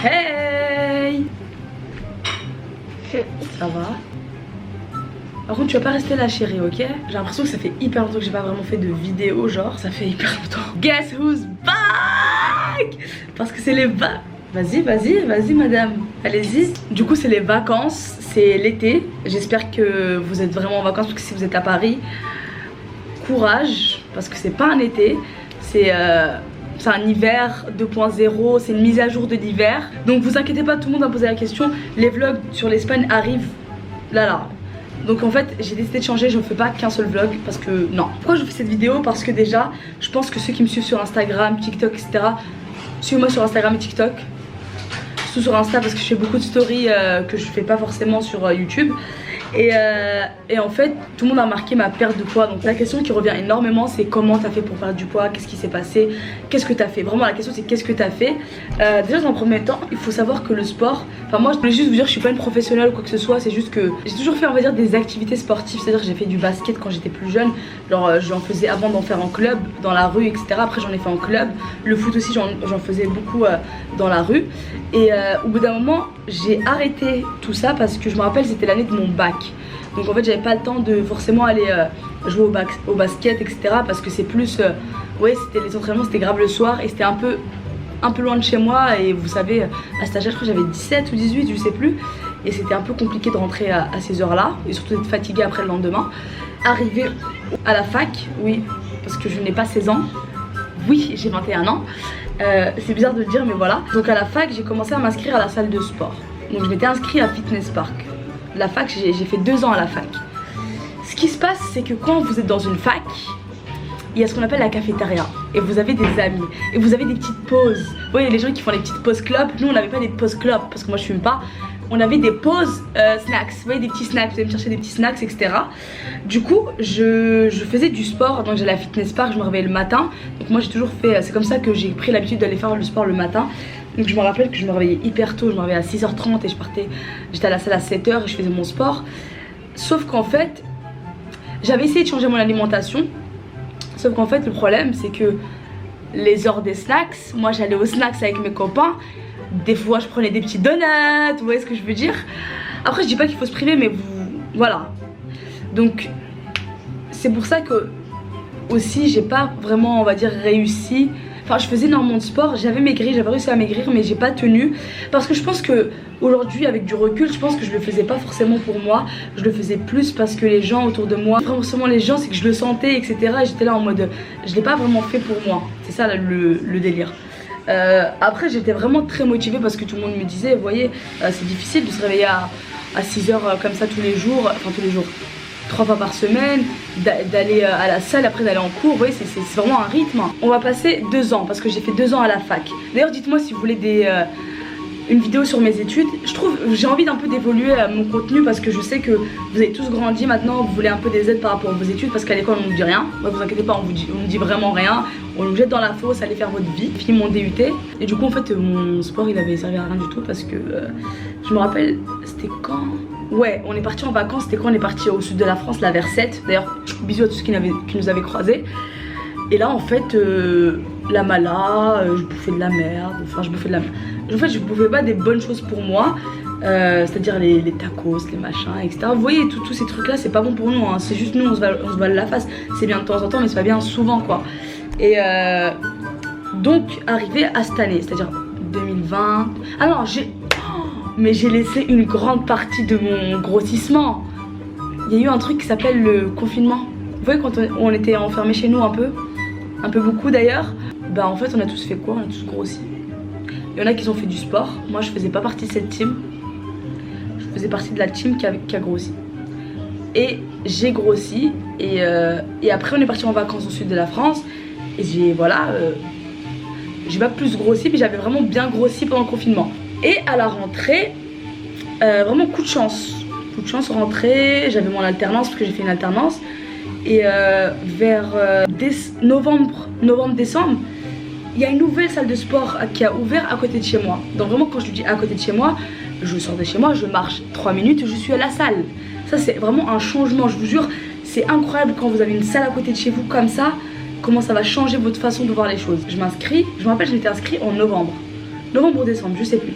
Hey! Ça va? Par contre tu vas pas rester là chérie, ok? J'ai l'impression que ça fait hyper longtemps que j'ai pas vraiment fait de vidéo, genre ça fait hyper longtemps. Guess who's back? Parce que c'est les Vas-y madame, allez-y. Du coup c'est les vacances, c'est l'été. J'espère que vous êtes vraiment en vacances parce que si vous êtes à Paris, courage parce que c'est pas un été, c'est un hiver 2.0, c'est une mise à jour de l'hiver. Donc vous inquiétez pas, tout le monde a posé la question. Les vlogs sur l'Espagne arrivent là. Donc en fait j'ai décidé de changer, je ne fais pas qu'un seul vlog parce que non. Pourquoi je fais cette vidéo? Parce que déjà je pense que ceux qui me suivent sur Instagram, TikTok, etc. Suivez-moi sur Instagram et TikTok. Surtout sur Insta parce que je fais beaucoup de stories que je fais pas forcément sur YouTube. Et en fait tout le monde a remarqué ma perte de poids. Donc la question qui revient énormément c'est comment t'as fait pour perdre du poids, qu'est-ce qui s'est passé, qu'est-ce que t'as fait. Vraiment la question c'est qu'est-ce que t'as fait. Déjà dans un premier temps il faut savoir que le sport, enfin moi je voulais juste vous dire je suis pas une professionnelle ou quoi que ce soit. C'est juste que j'ai toujours fait on va dire des activités sportives. C'est à dire que j'ai fait du basket quand j'étais plus jeune. Genre j'en faisais avant d'en faire en club, dans la rue etc. Après j'en ai fait en club. Le foot aussi j'en faisais beaucoup dans la rue. Et au bout d'un moment j'ai arrêté tout ça parce que je me rappelle c'était l'année de mon bac. Donc en fait j'avais pas le temps de forcément aller jouer au basket etc. Parce que c'est plus ouais c'était les entraînements c'était grave le soir et c'était un peu loin de chez moi. Et vous savez à cet âge là je crois que j'avais 17 ou 18 je sais plus. Et c'était un peu compliqué de rentrer à ces heures là. Et surtout d'être fatiguée après le lendemain. Arrivé à la fac, oui parce que je n'ai pas 16 ans. Oui j'ai 21 ans. C'est bizarre de le dire mais voilà. Donc à la fac j'ai commencé à m'inscrire à la salle de sport. Donc je m'étais inscrite à Fitness Park. La fac j'ai fait 2 ans à la fac. Ce qui se passe c'est que quand vous êtes dans une fac, il y a ce qu'on appelle la cafétéria. Et vous avez des amis. Et vous avez des petites pauses. Vous voyez les gens qui font les petites pauses club. Nous on n'avait pas des pauses club parce que moi je fume pas. On avait des pauses snacks. Vous voyez des petits snacks. Vous allez me chercher des petits snacks etc. Du coup je faisais du sport. Donc j'allais à Fitness Park, je me réveillais le matin. Donc moi j'ai toujours fait, c'est comme ça que j'ai pris l'habitude d'aller faire le sport le matin. Donc je me rappelle que je me réveillais hyper tôt, je me réveillais à 6h30 et j'étais à la salle à 7h et je faisais mon sport. Sauf qu'en fait, j'avais essayé de changer mon alimentation. Sauf qu'en fait le problème c'est que les heures des snacks, moi j'allais aux snacks avec mes copains. Des fois je prenais des petits donuts, vous voyez ce que je veux dire. Après je dis pas qu'il faut se priver mais voilà. Donc c'est pour ça que aussi j'ai pas vraiment on va dire réussi. Enfin je faisais énormément de sport, j'avais maigri, j'avais réussi à maigrir mais j'ai pas tenu. Parce que je pense que aujourd'hui avec du recul je pense que je le faisais pas forcément pour moi. Je le faisais plus parce que les gens autour de moi, forcément les gens c'est que je le sentais etc. Et j'étais là en mode je l'ai pas vraiment fait pour moi. C'est ça le délire. Après j'étais vraiment très motivée parce que tout le monde me disait vous voyez c'est difficile de se réveiller à 6h comme ça tous les jours. Enfin tous les jours 3 fois par semaine, d'aller à la salle, après d'aller en cours, vous voyez c'est vraiment un rythme. On va passer 2 ans parce que j'ai fait 2 ans à la fac. D'ailleurs dites-moi si vous voulez une vidéo sur mes études. Je trouve j'ai envie d'un peu d'évoluer mon contenu parce que je sais que vous avez tous grandi maintenant, vous voulez un peu des aides par rapport à vos études parce qu'à l'école on nous dit rien. Moi vous inquiétez pas, on nous dit vraiment rien. On nous jette dans la fosse, allez faire votre vie. J'ai fini mon DUT et du coup en fait mon sport il avait servi à rien du tout parce que je me rappelle c'était quand. Ouais, on est parti en vacances, c'était quand on est parti au sud de la France, là vers 7. D'ailleurs, bisous à tous ceux qui nous avaient croisés. Et là, en fait, la mala, je bouffais de la merde. Enfin, je bouffais de la merde. En fait, je bouffais pas des bonnes choses pour moi. C'est-à-dire les tacos, les machins, etc. Vous voyez, tous ces trucs-là, c'est pas bon pour nous. Hein. C'est juste nous, on se vale la face. C'est bien de temps en temps, mais c'est pas bien souvent, quoi. Et donc, arrivé à cette année, c'est-à-dire 2020. Ah non, mais j'ai laissé une grande partie de mon grossissement. Il y a eu un truc qui s'appelle le confinement. Vous voyez quand on était enfermés chez nous un peu beaucoup d'ailleurs. Bah en fait on a tous fait quoi? On a tous grossi. Il y en a qui ont fait du sport. Moi je faisais pas partie de cette team. Je faisais partie de la team qui a grossi. Et j'ai grossi et après on est parti en vacances au sud de la France. Et j'ai j'ai pas plus grossi mais j'avais vraiment bien grossi pendant le confinement. Et à la rentrée, vraiment coup de chance rentrée, j'avais mon alternance parce que j'ai fait une alternance. Et vers novembre-décembre, il y a une nouvelle salle de sport qui a ouvert à côté de chez moi. Donc vraiment quand je dis à côté de chez moi, je sors de chez moi, je marche 3 minutes, je suis à la salle. Ça c'est vraiment un changement, je vous jure, c'est incroyable quand vous avez une salle à côté de chez vous comme ça, comment ça va changer votre façon de voir les choses. Je m'inscris, je me rappelle je m'étais inscrite en novembre. Novembre ou décembre, je sais plus.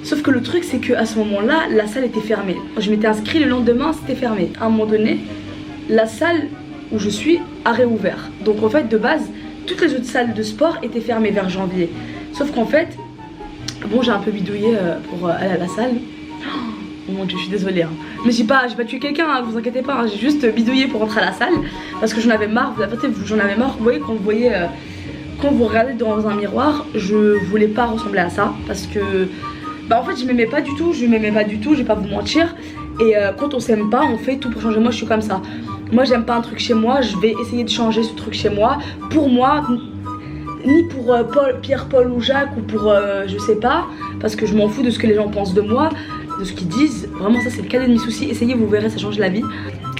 Sauf que le truc c'est qu'à ce moment-là, la salle était fermée. Je m'étais inscrite, le lendemain c'était fermé. À un moment donné, la salle où je suis a réouvert. Donc en fait de base, toutes les autres salles de sport étaient fermées vers janvier. Sauf qu'en fait, bon j'ai un peu bidouillé pour aller à la salle. Oh mon dieu, je suis désolée hein. Mais j'ai pas tué quelqu'un, hein, vous inquiétez pas hein. J'ai juste bidouillé pour rentrer à la salle. Parce que j'en avais marre, la vérité j'en avais marre. Vous voyez quand vous voyez... quand vous regardez dans un miroir, je voulais pas ressembler à ça. Parce que... bah en fait je m'aimais pas du tout, je vais pas vous mentir. Et quand on s'aime pas, on fait tout pour changer. Moi je suis comme ça. Moi j'aime pas un truc chez moi, je vais essayer de changer ce truc chez moi. Pour moi, ni pour Pierre, Paul ou Jacques ou pour je sais pas. Parce que je m'en fous de ce que les gens pensent de moi, de ce qu'ils disent. Vraiment ça c'est le cadet de mes soucis, essayez, vous verrez, ça change la vie.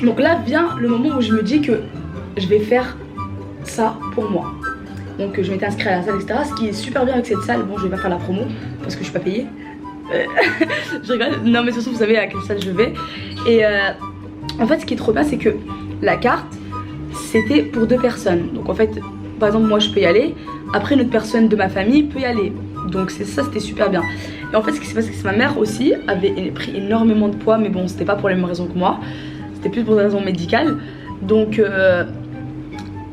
Donc là vient le moment où je me dis que je vais faire ça pour moi. Donc je m'étais inscrite à la salle etc. Ce qui est super bien avec cette salle, bon je vais pas faire la promo parce que je suis pas payée. Je rigole, non mais de toute façon vous savez à quelle salle je vais. Et en fait ce qui est trop bien c'est que la carte c'était pour 2 personnes. Donc en fait par exemple moi je peux y aller, après une autre personne de ma famille peut y aller. Donc c'est ça, c'était super bien. Et en fait ce qui s'est passé c'est que ma mère aussi avait pris énormément de poids. Mais bon c'était pas pour les mêmes raisons que moi, c'était plus pour des raisons médicales. Donc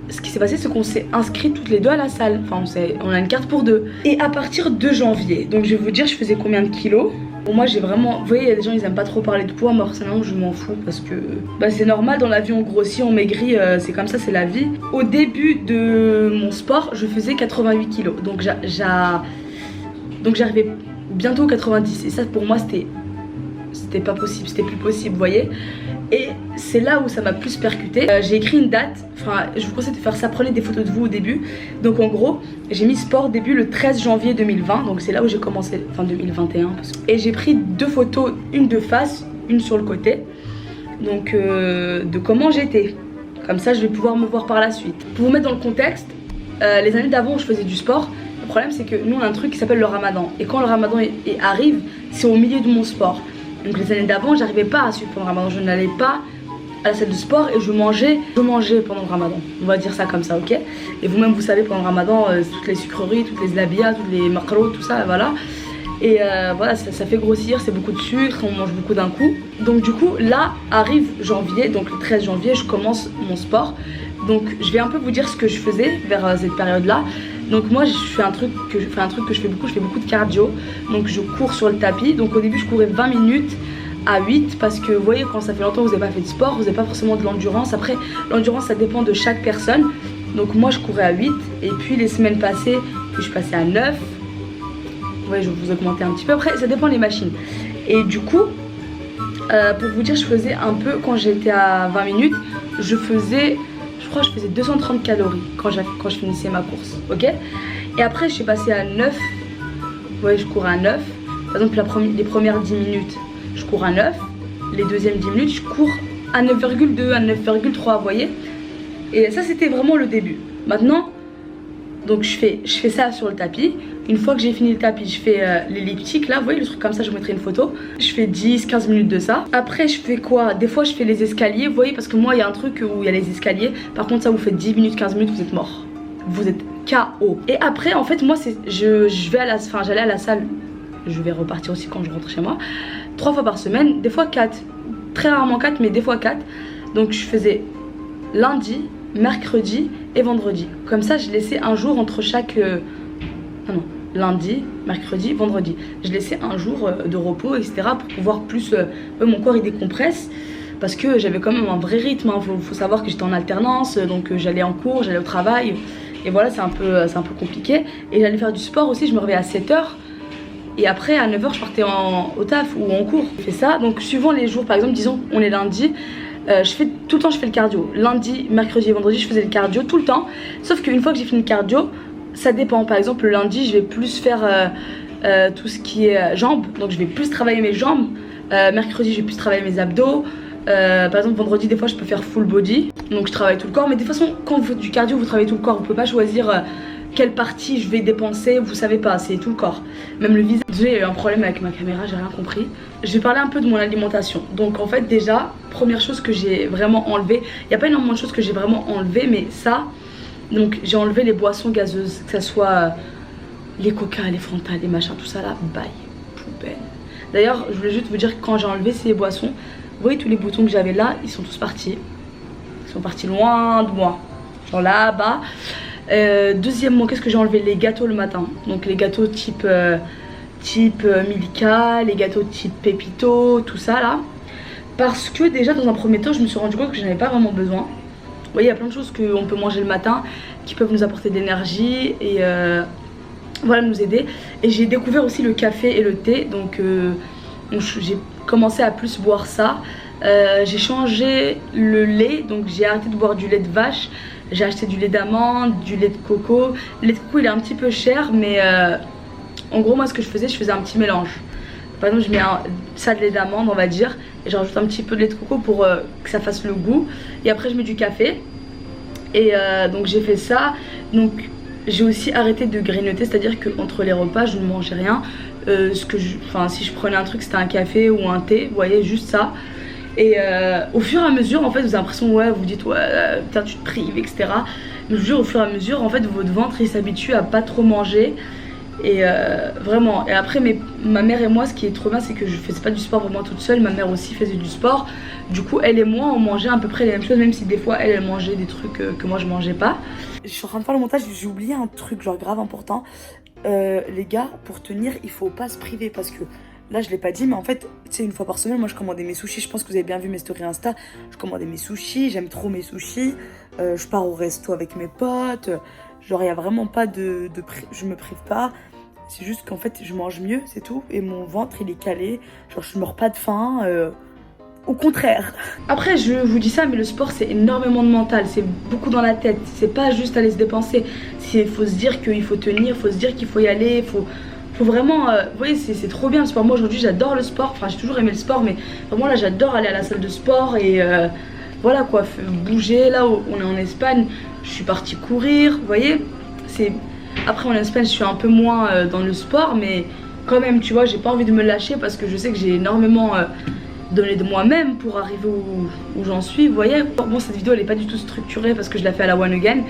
ce qui s'est passé c'est qu'on s'est inscrit toutes les deux à la salle. Enfin on a une carte pour 2. Et à partir de janvier, donc je vais vous dire je faisais combien de kilos. Bon moi j'ai vraiment, vous voyez il y a des gens ils aiment pas trop parler de poids. Moi personnellement je m'en fous parce que bah, c'est normal, dans la vie on grossit, on maigrit, c'est comme ça, c'est la vie. Au début de mon sport je faisais 88 kilos. Donc j'arrivais bientôt aux 90. Et ça pour moi c'était pas possible, c'était plus possible, vous voyez. Et c'est là où ça m'a plus percuté. J'ai écrit une date, enfin je vous conseille de faire ça, prenez des photos de vous au début. Donc en gros j'ai mis sport début le 13 janvier 2020. Donc c'est là où j'ai commencé, enfin 2021 et j'ai pris 2 photos, une de face, une sur le côté. Donc de comment j'étais. Comme ça je vais pouvoir me voir par la suite. Pour vous mettre dans le contexte, les années d'avant où je faisais du sport, le problème c'est que nous on a un truc qui s'appelle le ramadan. Et quand le ramadan arrive, c'est au milieu de mon sport. Donc les années d'avant j'arrivais pas à suivre pendant le ramadan, je n'allais pas à la salle de sport et je mangeais pendant le ramadan, on va dire ça comme ça, ok. Et vous-même vous savez pendant le ramadan toutes les sucreries, toutes les labia, toutes les macros, tout ça, voilà. Et voilà ça fait grossir, c'est beaucoup de sucre, on mange beaucoup d'un coup. Donc du coup là arrive janvier, donc le 13 janvier je commence mon sport. Donc je vais un peu vous dire ce que je faisais vers cette période là. Donc moi je fais un truc que je fais beaucoup de cardio. Donc je cours sur le tapis. Donc au début je courais 20 minutes à 8 parce que vous voyez quand ça fait longtemps que vous n'avez pas fait de sport, vous n'avez pas forcément de l'endurance. Après l'endurance ça dépend de chaque personne. Donc moi je courais à 8 et puis les semaines passées je suis passée à 9. Ouais je vais vous augmenter un petit peu, après ça dépend des machines. Et du coup pour vous dire je faisais un peu, quand j'étais à 20 minutes je faisais 230 calories quand je finissais ma course, ok. Et après je suis passée à 9. Ouais je cours à 9. Par exemple les premières 10 minutes je cours à 9. Les deuxièmes 10 minutes je cours à 9,2, à 9,3, vous voyez. Et ça c'était vraiment le début. Maintenant donc je fais ça sur le tapis. Une fois que j'ai fini le tapis je fais l'elliptique là, vous voyez le truc comme ça, je vous mettrai une photo. Je fais 10-15 minutes de ça. Après je fais quoi? Des fois je fais les escaliers, vous voyez, parce que moi il y a un truc où il y a les escaliers. Par contre ça vous faites 10 minutes, 15 minutes, vous êtes mort. Vous êtes KO. Et après en fait moi j'allais à la salle. Je vais repartir aussi quand je rentre chez moi 3 fois par semaine, des fois 4. Très rarement 4 mais des fois 4. Donc je faisais lundi, mercredi et vendredi. Comme ça je laissais un jour entre chaque lundi, mercredi, vendredi. Je laissais un jour de repos etc. pour pouvoir plus mon corps il décompresse. Parce que j'avais quand même un vrai rythme hein. Faut savoir que j'étais en alternance. Donc j'allais en cours, j'allais au travail. Et voilà c'est un peu compliqué. Et j'allais faire du sport aussi, je me réveillais à 7h. Et après à 9h je partais au taf ou en cours. Je fais ça, donc suivant les jours, par exemple disons on est lundi, tout le temps je fais le cardio. Lundi, mercredi et vendredi je faisais le cardio tout le temps. Sauf qu'une fois que j'ai fini le cardio, ça dépend. Par exemple le lundi je vais plus faire tout ce qui est jambes. Donc je vais plus travailler mes jambes. Mercredi je vais plus travailler mes abdos. Par exemple vendredi des fois je peux faire full body. Donc je travaille tout le corps. Mais de toute façon quand vous faites du cardio vous travaillez tout le corps. Vous pouvez pas choisir quelle partie je vais dépenser, vous savez pas, c'est tout le corps. Même le visage. J'ai eu un problème avec ma caméra, j'ai rien compris. Je vais parler un peu de mon alimentation. Donc en fait déjà, première chose que j'ai vraiment enlevé, il n'y a pas énormément de choses que j'ai vraiment enlevé, mais ça, donc j'ai enlevé les boissons gazeuses, que ça soit les coca, les Fanta, les machins, tout ça là, bye, poubelle. D'ailleurs, je voulais juste vous dire que quand j'ai enlevé ces boissons, vous voyez tous les boutons que j'avais là, ils sont tous partis. Ils sont partis loin de moi, genre là-bas. Deuxièmement, qu'est-ce que j'ai enlevé? Les gâteaux le matin. Donc les gâteaux type Milka, les gâteaux type Pépito, tout ça là. Parce que déjà dans un premier temps, je me suis rendu compte que j'en avais pas vraiment besoin. Vous voyez, il y a plein de choses qu'on peut manger le matin qui peuvent nous apporter de l'énergie et voilà, nous aider. Et j'ai découvert aussi le café et le thé, donc j'ai commencé à plus boire ça. J'ai changé le lait, donc j'ai arrêté de boire du lait de vache. J'ai acheté du lait d'amande, du lait de coco. Le lait de coco il est un petit peu cher, mais en gros moi ce que je faisais un petit mélange. Par exemple, je mets ça de lait d'amande, on va dire, et je rajoute un petit peu de lait de coco pour que ça fasse le goût. Et après je mets du café. Et donc j'ai fait ça. Donc j'ai aussi arrêté de grignoter, c'est-à-dire qu'entre les repas je ne mangeais rien. Si je prenais un truc, c'était un café ou un thé, vous voyez, juste ça. Et au fur et à mesure, en fait, vous avez l'impression, ouais, vous dites, ouais, putain, tu te prives, etc. Mais je vous jure, au fur et à mesure, en fait, votre ventre, il s'habitue à pas trop manger. Et vraiment. Et après, ma mère et moi, ce qui est trop bien, c'est que je faisais pas du sport vraiment toute seule. Ma mère aussi faisait du sport. Du coup, elle et moi, on mangeait à peu près les mêmes choses, même si des fois, elle mangeait des trucs que moi, je mangeais pas. Je suis en train de faire le montage, j'ai oublié un truc, genre grave important. Les gars, pour tenir, il faut pas se priver parce que là, je l'ai pas dit, mais en fait, tu sais, une fois par semaine, moi, je commandais mes sushis. Je pense que vous avez bien vu mes stories Insta. Je commandais mes sushis, j'aime trop mes sushis. Je pars au resto avec mes potes. Genre, il n'y a vraiment pas je me prive pas. C'est juste qu'en fait, je mange mieux, c'est tout. Et mon ventre, il est calé. Genre, je meurs pas de faim. Au contraire. Après, je vous dis ça, mais le sport, c'est énormément de mental. C'est beaucoup dans la tête. C'est pas juste aller se dépenser. Il faut se dire qu'il faut tenir, il faut se dire qu'il faut y aller. Faut vraiment, vous voyez, c'est trop bien le sport. Moi aujourd'hui j'adore le sport, enfin j'ai toujours aimé le sport, mais vraiment là j'adore aller à la salle de sport et voilà quoi, bouger. Là on est en Espagne, je suis partie courir, vous voyez. Après en Espagne je suis un peu moins dans le sport, mais quand même tu vois, j'ai pas envie de me lâcher parce que je sais que j'ai énormément donné de moi-même pour arriver où j'en suis, vous voyez. Bon, cette vidéo elle est pas du tout structurée parce que je la fais à la one again,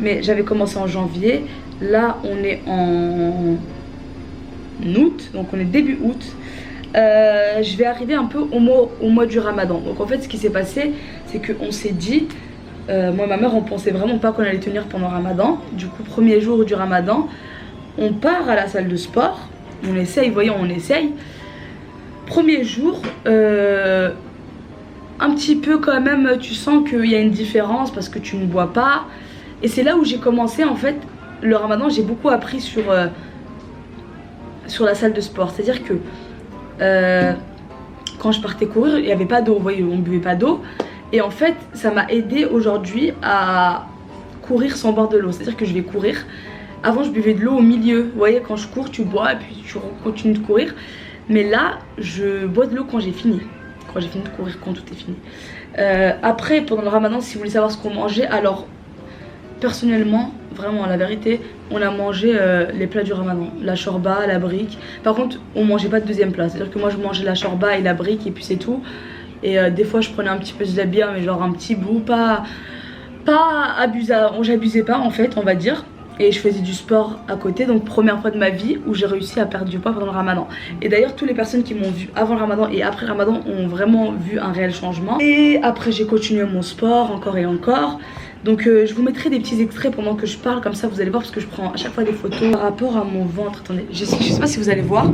mais j'avais commencé en janvier, là on est en août, donc on est début août. Je vais arriver un peu au mois du Ramadan. Donc en fait ce qui s'est passé, c'est qu'on s'est dit, moi et ma mère on pensait vraiment pas qu'on allait tenir pendant Ramadan. Du coup premier jour du Ramadan, on part à la salle de sport, on essaye, voyons, on essaye. Premier jour, un petit peu quand même, tu sens qu'il y a une différence parce que tu ne bois pas. Et c'est là où j'ai commencé en fait le Ramadan. J'ai beaucoup appris sur la salle de sport, c'est à dire que quand je partais courir il n'y avait pas d'eau, vous voyez, on ne buvait pas d'eau, et en fait ça m'a aidé aujourd'hui à courir sans boire de l'eau, c'est à dire que je vais courir, avant je buvais de l'eau au milieu, vous voyez, quand je cours tu bois et puis tu continues de courir, mais là je bois de l'eau quand j'ai fini de courir, quand tout est fini. Après pendant le Ramadan, si vous voulez savoir ce qu'on mangeait, alors personnellement, vraiment la vérité, on a mangé les plats du Ramadan, la shorba, la brique. Par contre on mangeait pas de deuxième plat, c'est à dire que moi je mangeais la shorba et la brique et puis c'est tout. Et des fois je prenais un petit peu de zlabia, mais genre un petit bout, pas abusé, j'abusais pas en fait, on va dire. Et je faisais du sport à côté, donc première fois de ma vie où j'ai réussi à perdre du poids pendant le Ramadan. Et d'ailleurs toutes les personnes qui m'ont vu avant le Ramadan et après le Ramadan ont vraiment vu un réel changement. Et après j'ai continué mon sport encore et encore. Donc je vous mettrai des petits extraits pendant que je parle, comme ça vous allez voir, parce que je prends à chaque fois des photos par rapport à mon ventre. Attendez, je sais pas si vous allez voir.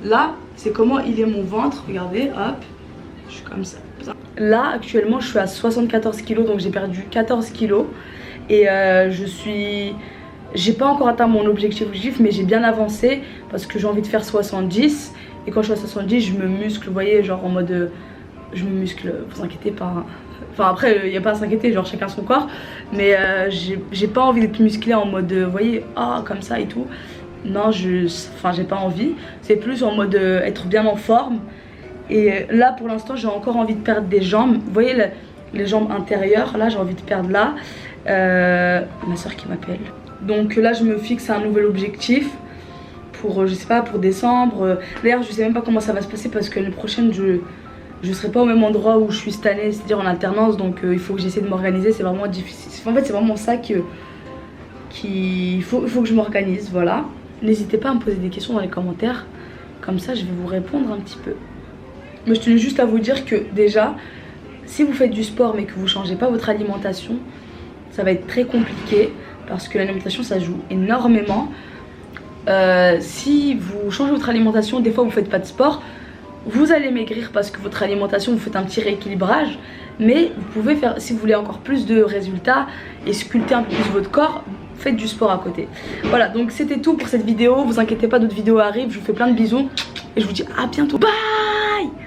Là c'est comment il est mon ventre, regardez, hop, je suis comme ça. Là actuellement je suis à 74 kg, donc j'ai perdu 14 kg. Et j'ai pas encore atteint mon objectif, mais j'ai bien avancé parce que j'ai envie de faire 70. Et quand je suis à 70 je me muscle, vous voyez, genre en mode je me muscle, vous inquiétez pas. Enfin après il n'y a pas à s'inquiéter, genre chacun son corps. Mais j'ai pas envie d'être musclée en mode, vous voyez, comme ça et tout. Non, j'ai pas envie. C'est plus en mode être bien en forme. Et là pour l'instant j'ai encore envie de perdre des jambes. Vous voyez les jambes intérieures, là j'ai envie de perdre là. Ma soeur qui m'appelle. Donc là je me fixe un nouvel objectif pour, je sais pas, pour décembre. D'ailleurs je sais même pas comment ça va se passer parce que l'année prochaine je serai pas au même endroit où je suis cette année, c'est-à-dire en alternance. Donc il faut que j'essaie de m'organiser, c'est vraiment difficile. En fait c'est vraiment ça qu'il faut que je m'organise, voilà. n'hésitez pas à me poser des questions dans les commentaires. Comme ça, je vais vous répondre un petit peu. Mais je tenais juste à vous dire que déjà, si vous faites du sport mais que vous ne changez pas votre alimentation, ça va être très compliqué parce que l'alimentation, ça joue énormément. Si vous changez votre alimentation, des fois vous ne faites pas de sport, vous allez maigrir parce que votre alimentation, vous faites un petit rééquilibrage. Mais vous pouvez faire, si vous voulez encore plus de résultats et sculpter un peu plus votre corps, faites du sport à côté. Voilà, donc c'était tout pour cette vidéo. Vous inquiétez pas, d'autres vidéos arrivent. Je vous fais plein de bisous et je vous dis à bientôt. Bye.